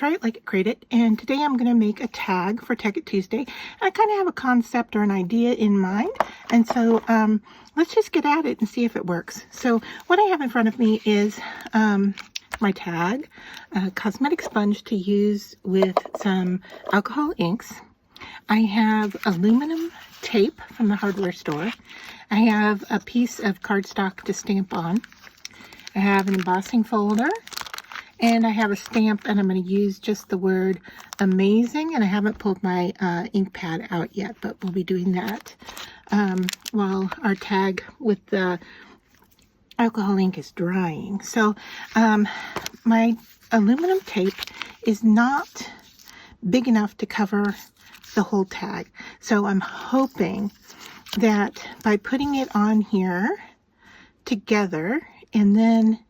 Try It Like It, Create It, and today I'm going to make a tag for Tag It Tuesday. I kind of have a concept or an idea in mind, and so let's just get at it and see if it works. So what I have in front of me is my tag, a cosmetic sponge to use with some alcohol inks. I have aluminum tape from the hardware store. I have a piece of cardstock to stamp on. I have an embossing folder. And I have a stamp, and I'm going to use just the word amazing, and I haven't pulled my ink pad out yet, but we'll be doing that while our tag with the alcohol ink is drying. So my aluminum tape is not big enough to cover the whole tag. So I'm hoping that by putting it on here together and then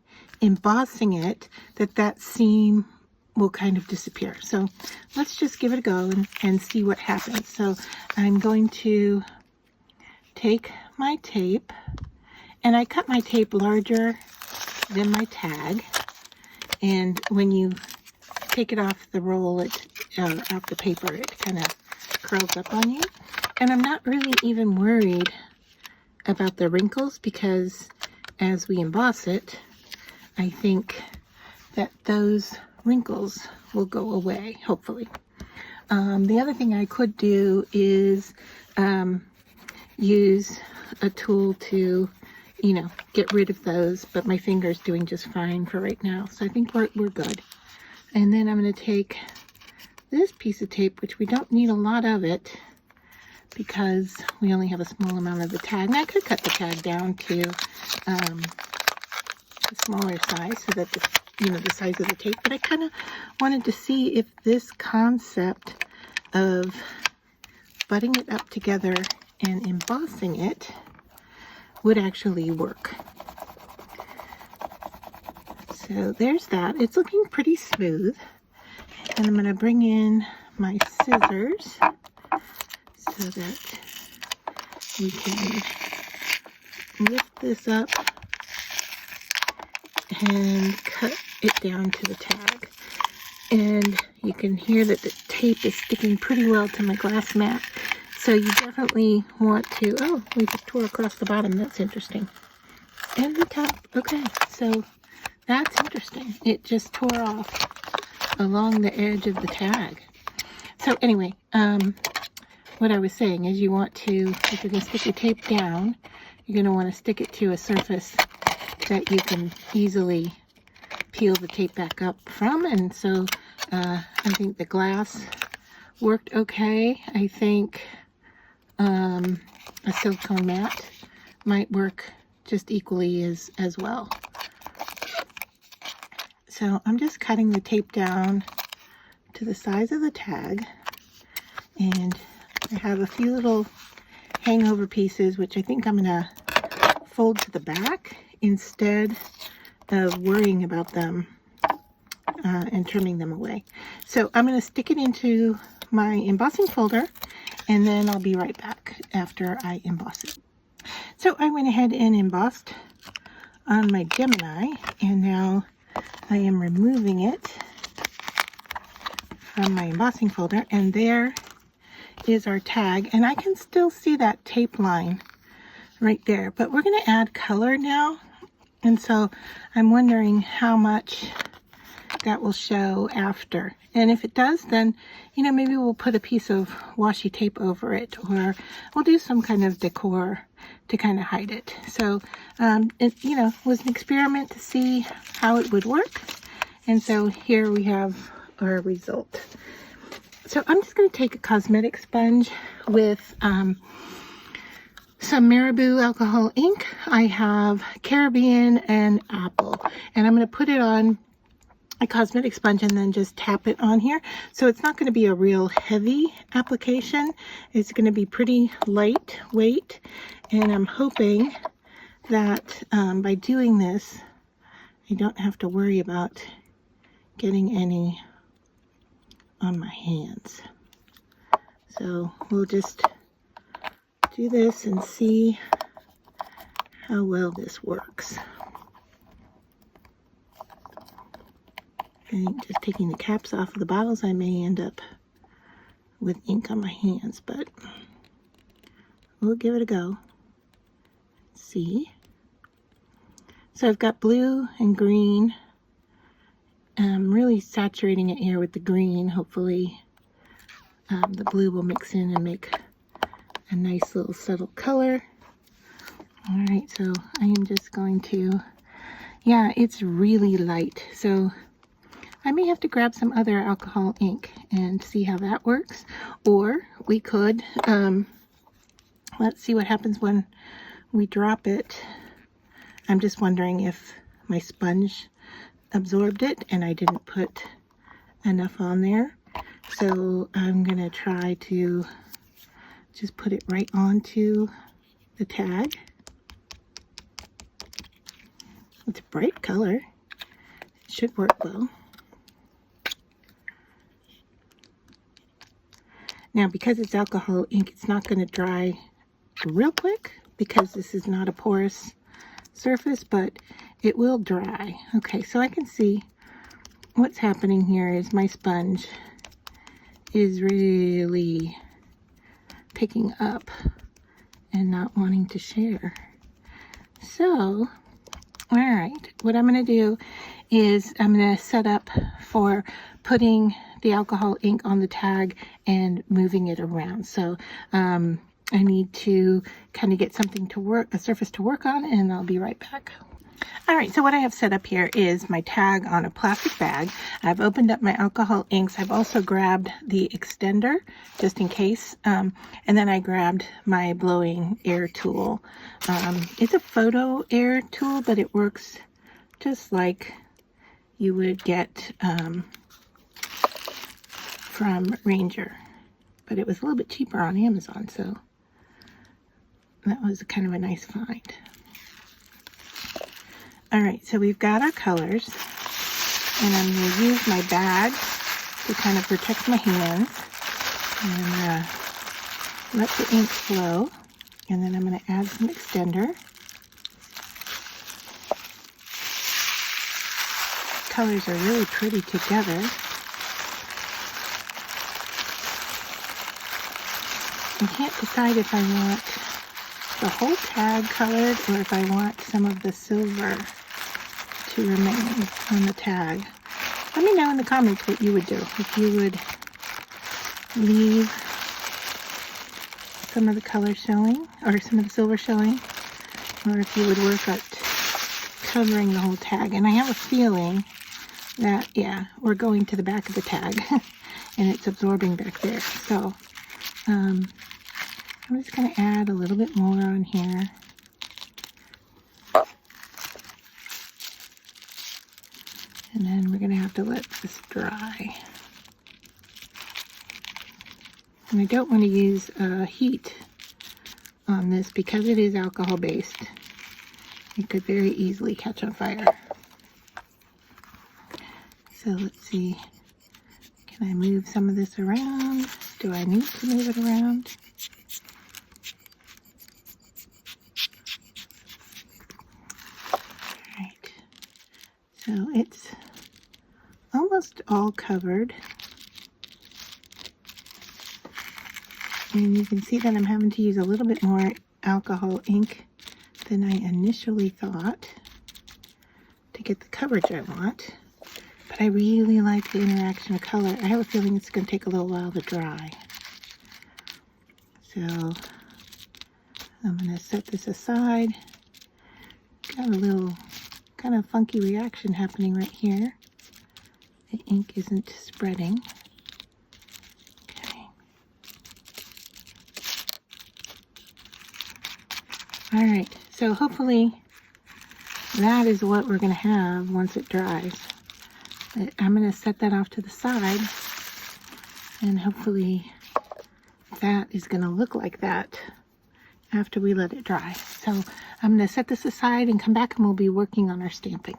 embossing it, that seam will kind of disappear. So let's just give it a go and see what happens. So I'm going to take my tape, and I cut my tape larger than my tag, and when you take it off the roll, off the paper, it kind of curls up on you. And I'm not really even worried about the wrinkles, because as we emboss it, I think that those wrinkles will go away, hopefully. The other thing I could do is use a tool to, get rid of those, but my finger's doing just fine for right now, so I think we're good. And then I'm going to take this piece of tape, which we don't need a lot of it because we only have a small amount of the tag. And I could cut the tag down to smaller size so that the size of the tape, but I kind of wanted to see if this concept of butting it up together and embossing it would actually work. So there's that. It's looking pretty smooth, and I'm going to bring in my scissors so that we can lift this up and cut it down to the tag. And you can hear that the tape is sticking pretty well to my glass mat. So you definitely want to, oh, we just tore across the bottom. That's interesting. And the top. Okay, so that's interesting. It just tore off along the edge of the tag. So anyway, what I was saying is you want to, if you're going to stick your tape down, you're going to want to stick it to a surface that you can easily peel the tape back up from. And so I think the glass worked okay. I think a silicone mat might work just equally as well. So I'm just cutting the tape down to the size of the tag, and I have a few little hangover pieces which I think I'm gonna fold to the back instead of worrying about them and trimming them away. So I'm going to stick it into my embossing folder, and then I'll be right back after I emboss it. So I went ahead and embossed on my Gemini, and now I am removing it from my embossing folder, and there is our tag, and I can still see that tape line right there, but we're going to add color now. And so I'm wondering how much that will show after. And if it does, then, maybe we'll put a piece of washi tape over it, or we'll do some kind of decor to kind of hide it. So, it, was an experiment to see how it would work. And so here we have our result. So I'm just going to take a cosmetic sponge with some Marabou alcohol ink. I have Caribbean and Apple, and I'm going to put it on a cosmetic sponge and then just tap it on here. So it's not going to be a real heavy application. It's going to be pretty lightweight, and I'm hoping that by doing this, I don't have to worry about getting any on my hands. So we'll just do this and see how well this works. I think just taking the caps off of the bottles, I may end up with ink on my hands, but we'll give it a go. See? So I've got blue and green. I'm really saturating it here with the green. Hopefully the blue will mix in and make a nice little subtle color. All right, so I am just going to, yeah, it's really light. So I may have to grab some other alcohol ink and see how that works. Or we could, let's see what happens when we drop it. I'm just wondering if my sponge absorbed it and I didn't put enough on there. So I'm gonna try to just put it right onto the tag. It's a bright color. It should work well. Now, because it's alcohol ink, it's not going to dry real quick because this is not a porous surface, but it will dry. Okay, so I can see what's happening here is my sponge is really picking up and not wanting to share. So, all right, what I'm going to do is I'm going to set up for putting the alcohol ink on the tag and moving it around. So I need to kind of get something to work, a surface to work on, and I'll be right back. All right, so what I have set up here is my tag on a plastic bag. I've opened up my alcohol inks. I've also grabbed the extender just in case. And then I grabbed my blowing air tool. It's a photo air tool, but it works just like you would get from Ranger. But it was a little bit cheaper on Amazon, so that was kind of a nice find. All right, so we've got our colors, and I'm going to use my bag to kind of protect my hands, and let the ink flow, and then I'm going to add some extender. Colors are really pretty together. I can't decide if I want the whole tag colored or if I want some of the silver to remain on the tag. Let me know in the comments what you would do. If you would leave some of the color showing or some of the silver showing, or if you would work at covering the whole tag. And I have a feeling that, yeah, we're going to the back of the tag and it's absorbing back there. So I'm just going to add a little bit more on here. And then we're going to have to let this dry. And I don't want to use heat on this because it is alcohol based. It could very easily catch on fire. So let's see. Can I move some of this around? Do I need to move it around? Alright. So it's almost all covered. And you can see that I'm having to use a little bit more alcohol ink than I initially thought to get the coverage I want. But I really like the interaction of color. I have a feeling it's going to take a little while to dry. So I'm going to set this aside. Got a little kind of funky reaction happening right here. The ink isn't spreading. Okay. All right, so hopefully that is what we're going to have once it dries. I'm going to set that off to the side, and hopefully that is going to look like that after we let it dry. So I'm going to set this aside and come back and we'll be working on our stamping.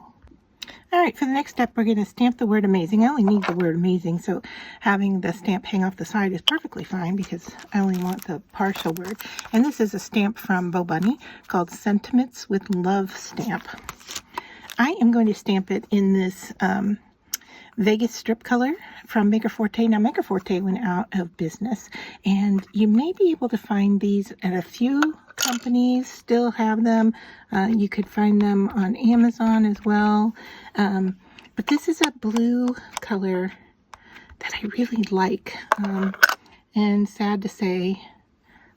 All right, for the next step, we're going to stamp the word amazing. I only need the word amazing, so having the stamp hang off the side is perfectly fine because I only want the partial word. And this is a stamp from Bo Bunny called Sentiments with Love stamp. I am going to stamp it in this Vegas strip color from Maker Forte. Now, Maker Forte went out of business, and you may be able to find these at a few companies, still have them. You could find them on Amazon as well. But this is a blue color that I really like. And sad to say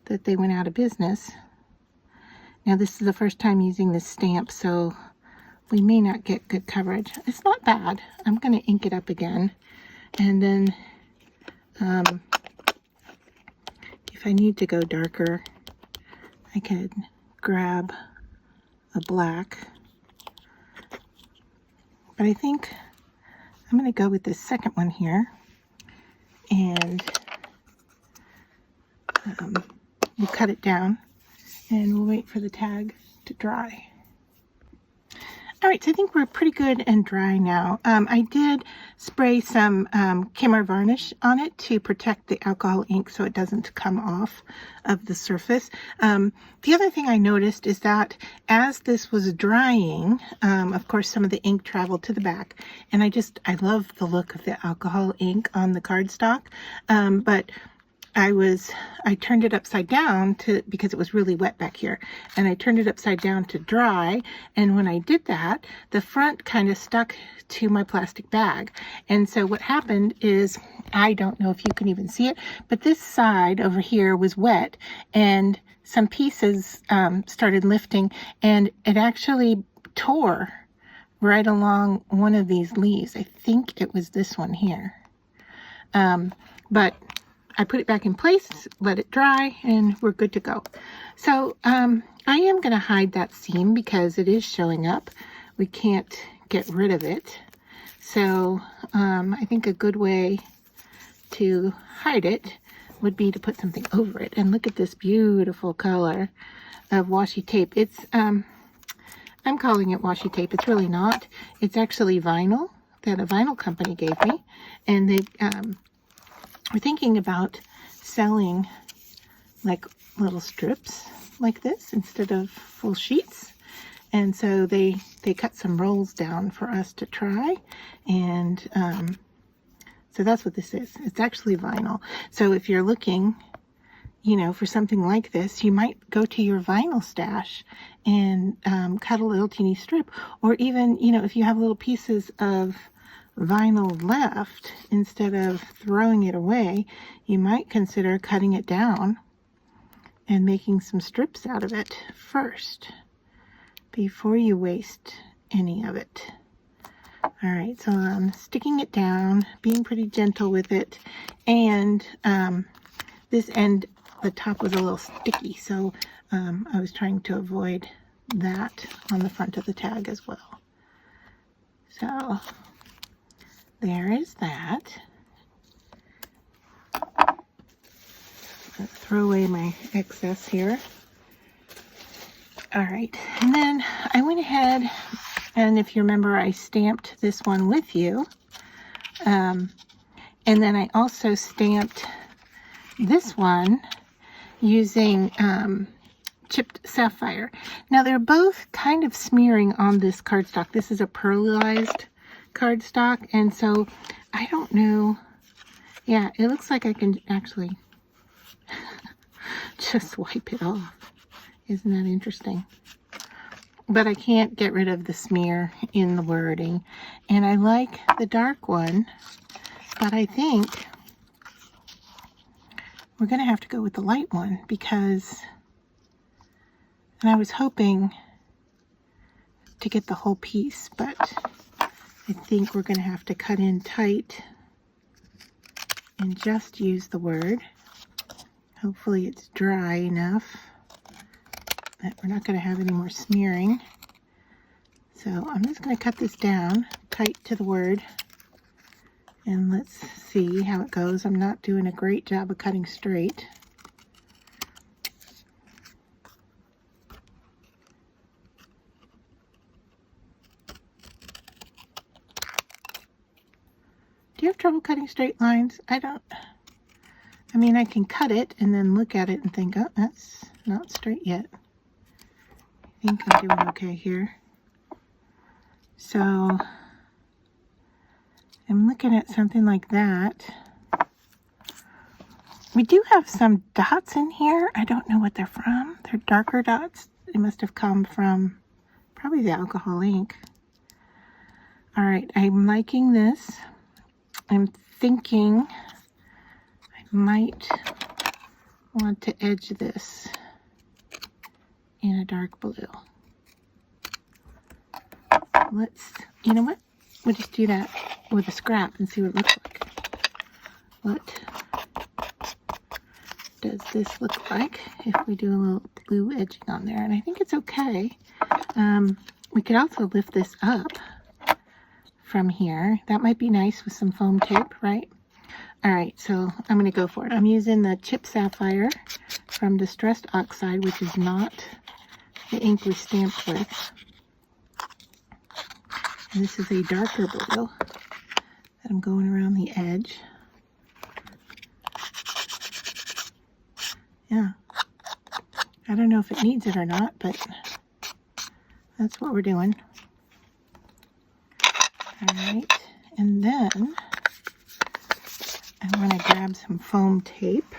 that they went out of business. Now, this is the first time using this stamp, so we may not get good coverage. It's not bad. I'm going to ink it up again. And then if I need to go darker, I could grab a black. But I think I'm going to go with this second one here. And we'll cut it down. And we'll wait for the tag to dry. All right, so I think we're pretty good and dry now. I did spray some Kimmer varnish on it to protect the alcohol ink so it doesn't come off of the surface. The other thing I noticed is that as this was drying, of course, some of the ink traveled to the back. And I love the look of the alcohol ink on the cardstock. But I turned it upside down because it was really wet back here, and I turned it upside down to dry, and when I did that, the front kind of stuck to my plastic bag. And so what happened is, I don't know if you can even see it, but this side over here was wet, and some pieces started lifting, and it actually tore right along one of these leaves. I think it was this one here. But I put it back in place, let it dry, and we're good to go. So I am going to hide that seam because it is showing up. We can't get rid of it. So I think a good way to hide it would be to put something over it. And look at this beautiful color of washi tape. It's I'm calling it washi tape. It's really not. It's actually vinyl that a vinyl company gave me, and they we're thinking about selling like little strips like this instead of full sheets. And so they cut some rolls down for us to try. And so that's what this is. It's actually vinyl. So if you're looking, for something like this, you might go to your vinyl stash and cut a little teeny strip. Or even, if you have little pieces of vinyl left, instead of throwing it away, you might consider cutting it down and making some strips out of it first before you waste any of it. All right, so I'm sticking it down, being pretty gentle with it, and this end, the top was a little sticky, so I was trying to avoid that on the front of the tag as well. So there is that. Let's throw away my excess here. All right, and then I went ahead, and if you remember, I stamped this one with you. And then I also stamped this one using chipped sapphire. Now they're both kind of smearing on this cardstock. This is a pearlized cardstock, and so I don't know. Yeah, it looks like I can actually just wipe it off. Isn't that interesting? But I can't get rid of the smear in the wording, and I like the dark one, but I think we're gonna have to go with the light one because, and I was hoping to get the whole piece, but I think we're going to have to cut in tight and just use the word. Hopefully it's dry enough that we're not going to have any more smearing. So I'm just going to cut this down tight to the word, and let's see how it goes. I'm not doing a great job of cutting straight. Do you have trouble cutting straight lines? I mean, I can cut it and then look at it and think, oh, that's not straight yet. I think I'm doing okay here. So I'm looking at something like that. We do have some dots in here. I don't know what they're from. They're darker dots. They must have come from probably the alcohol ink. All right, I'm liking this. I'm thinking I might want to edge this in a dark blue. You know what? We'll just do that with a scrap and see what it looks like. What does this look like if we do a little blue edging on there? And I think it's okay. We could also lift this up from here. That might be nice with some foam tape, right? All right, so I'm going to go for it. I'm using the Chip Sapphire from Distressed Oxide, which is not the ink we stamped with. And this is a darker blue that I'm going around the edge. Yeah. I don't know if it needs it or not, but that's what we're doing. All right. And then I'm going to grab some foam tape.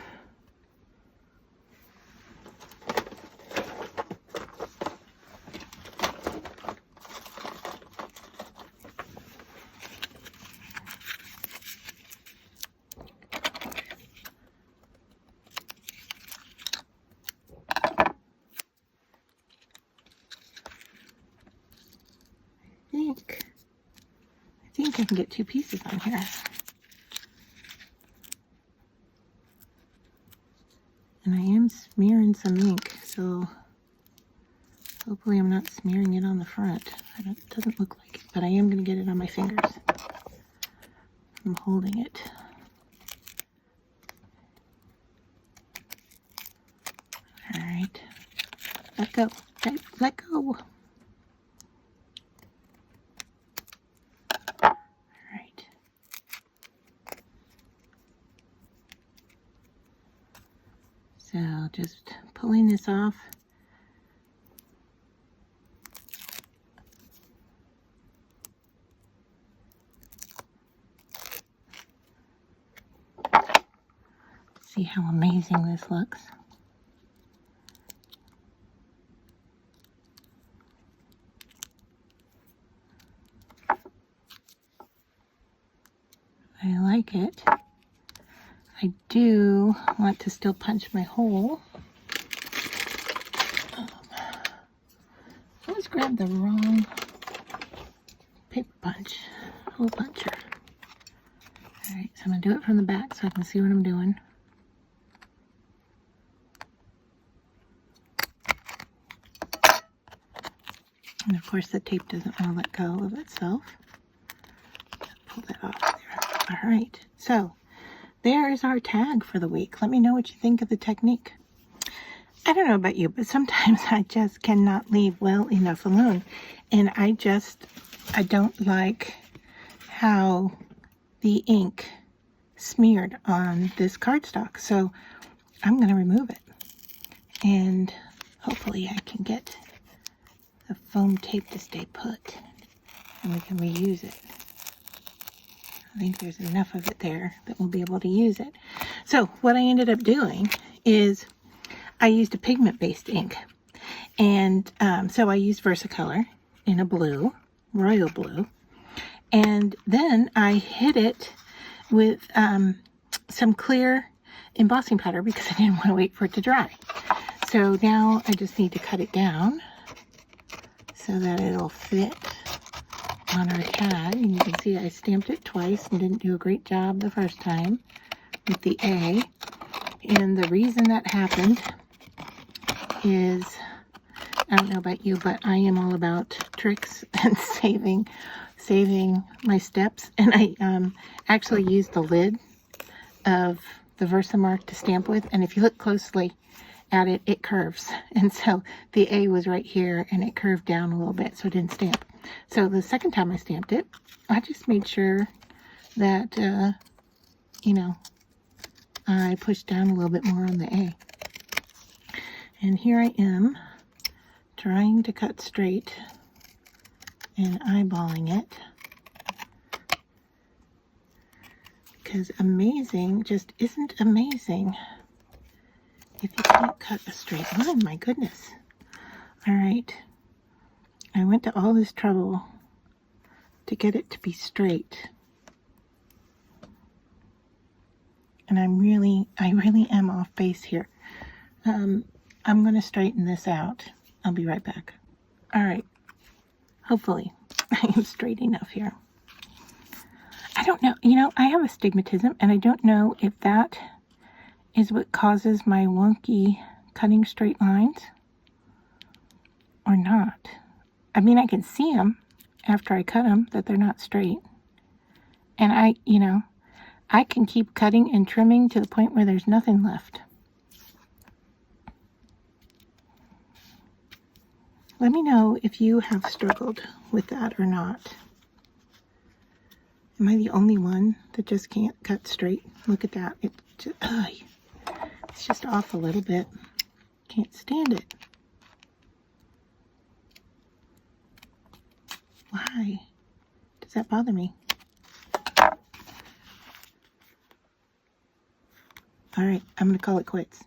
I think I can get 2 pieces on here. And I am smearing some ink, so hopefully I'm not smearing it on the front. It doesn't look like it, but I am going to get it on my fingers. I'm holding it. All right. Let go. Okay, let go. So just pulling this off. See how amazing this looks. I like it. I do want to still punch my hole. I always grabbed the wrong paper punch, hole puncher. Alright, so I'm going to do it from the back so I can see what I'm doing. And of course the tape doesn't want to let go of itself. Pull that off there. Alright, so there is our tag for the week. Let me know what you think of the technique. I don't know about you, but sometimes I just cannot leave well enough alone. And I don't like how the ink smeared on this cardstock. So I'm going to remove it. And hopefully I can get the foam tape to stay put. And we can reuse it. I think there's enough of it there that we'll be able to use it. So what I ended up doing is I used a pigment-based ink. And so I used Versacolor in a blue, royal blue. And then I hit it with some clear embossing powder because I didn't want to wait for it to dry. So now I just need to cut it down so that it'll fit on our tag. And you can see I stamped it twice and didn't do a great job the first time with the A. And the reason that happened is, I don't know about you, but I am all about tricks and saving my steps. And I actually used the lid of the Versamark to stamp with. And if you look closely at it, it curves. And so the A was right here and it curved down a little bit, so it didn't stamp. So the second time I stamped it, I just made sure that, you know, I pushed down a little bit more on the A. And here I am trying to cut straight and eyeballing it. because amazing just isn't amazing if you can't cut a straight line. My goodness. All right. I went to all this trouble to get it to be straight. And I really am off base here. I'm going to straighten this out. I'll be right back. All right. Hopefully I am straight enough here. I don't know. You know, I have astigmatism, and I don't know if that is what causes my wonky cutting straight lines or not. I mean, I can see them after I cut them, that they're not straight. And I can keep cutting and trimming to the point where there's nothing left. Let me know if you have struggled with that or not. Am I the only one that just can't cut straight? Look at that. It's just off a little bit. Can't stand it. Why does that bother me? All right, I'm going to call it quits.